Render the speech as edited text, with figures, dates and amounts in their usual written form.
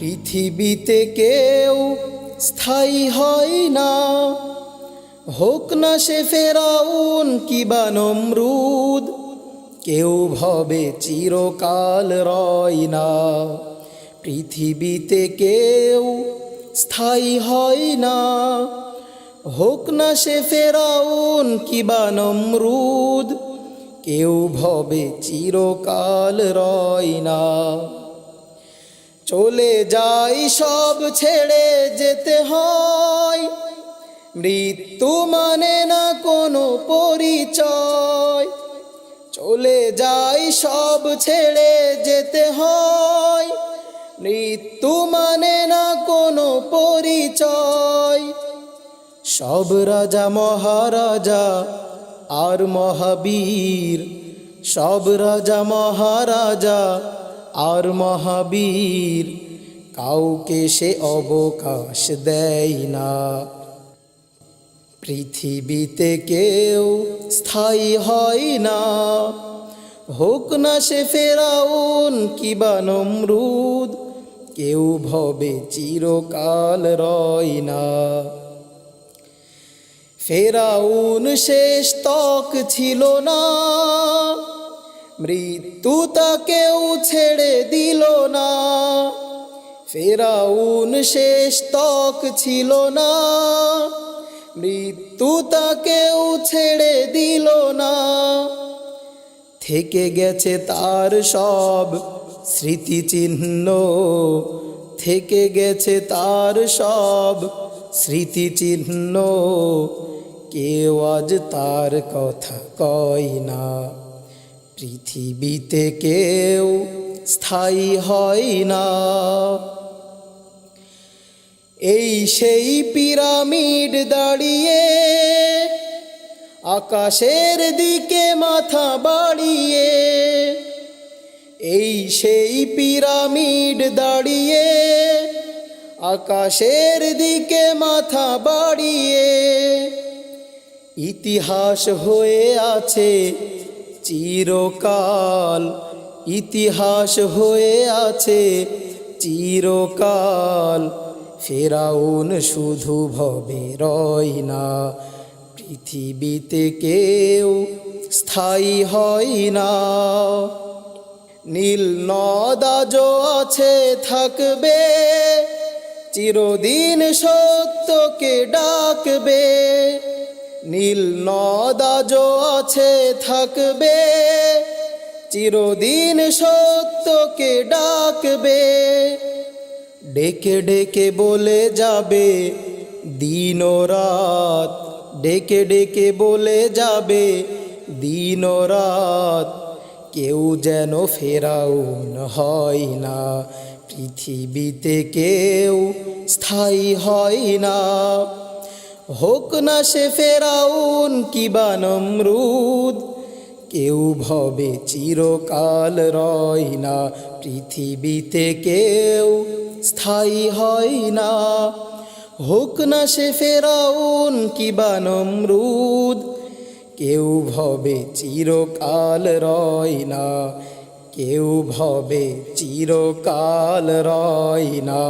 পৃথিবীতে কেউ স্থায়ী হয় না, হোক না সে ফেরাউন কিবা নমরুদ, কেউ ভবে চিরকাল রয় না। পৃথিবীতে কেউ স্থায়ী হয় না, হোক না সে ফেরাউন কিবা নমরুদ, কেউ ভবে চিরকাল রয় না। চলে যাই সব ছেড়ে যেতে হয়, মৃত্যু মানে না কোনো পরিচয়। চলে যাই সব ছেড়ে যেতে হয়, মৃত্যু মানে না কোনো পরিচয়। সব রাজা মহারাজা আর মহাবীর, সব রাজা মহারাজা আর মহাবীর, কাউকে সে অবকাশ দেয় না। পৃথিবীতে কেউ স্থায়ী হয় না, হোক না সে ফেরাউন কিবা নমরুদ, কেউ ভবে চিরকাল রয় না। ফেরাউন শেষ তক ছিল না, মৃত্যু তাকেও ছেড়ে দিল না। ফেরাউন শেষ তক ছিল না, মৃত্যু তাকেও ছেড়ে দিল না। থেকে গেছে তার সব স্মৃতিচিহ্ন, থেকে গেছে তার সব স্মৃতিচিহ্ন, কেউ আজ তার কথা কয় না। পৃথিবীতে কেউ স্থায়ী হয় না। এই সেই পিরামিড দাঁড়িয়ে আকাশের দিকে মাথা বাড়িয়ে, এই সেই পিরামিড দাঁড়িয়ে আকাশের দিকে মাথা বাড়িয়ে, ইতিহাস হয়ে আছে চিরকাল, ইতিহাস হয়ে আছে চিরকাল। ফেরাউন শুধু ভবে রয় না, পৃথিবীতে কেউ স্থায়ী হয় না। নীল নদ আজও আছে থাকবে, চিরদিন সত্যকে ডাকবে। নীল নদ আজও আছে থাকবে, চিরদিন সত্যকে ডাকবে। ডেকে ডেকে বলে যাবে দিন ও রাত, ডেকে ডেকে বলে যাবে দিন ও রাত, কেউ যেন ফেরাউন হয় না। পৃথিবীতে কেউ স্থায়ী হয় না, হোক না সে ফেরাউন কিবা নমরুদ, কেউ ভবে চিরকাল রয় না। পৃথিবীতে কেউ স্থায়ী হয় না, হোক না সে ফেরাউন কিবা নমরুদ, কেউ ভবে চিরকাল রয় না, কেউ ভবে চিরকাল রয় না।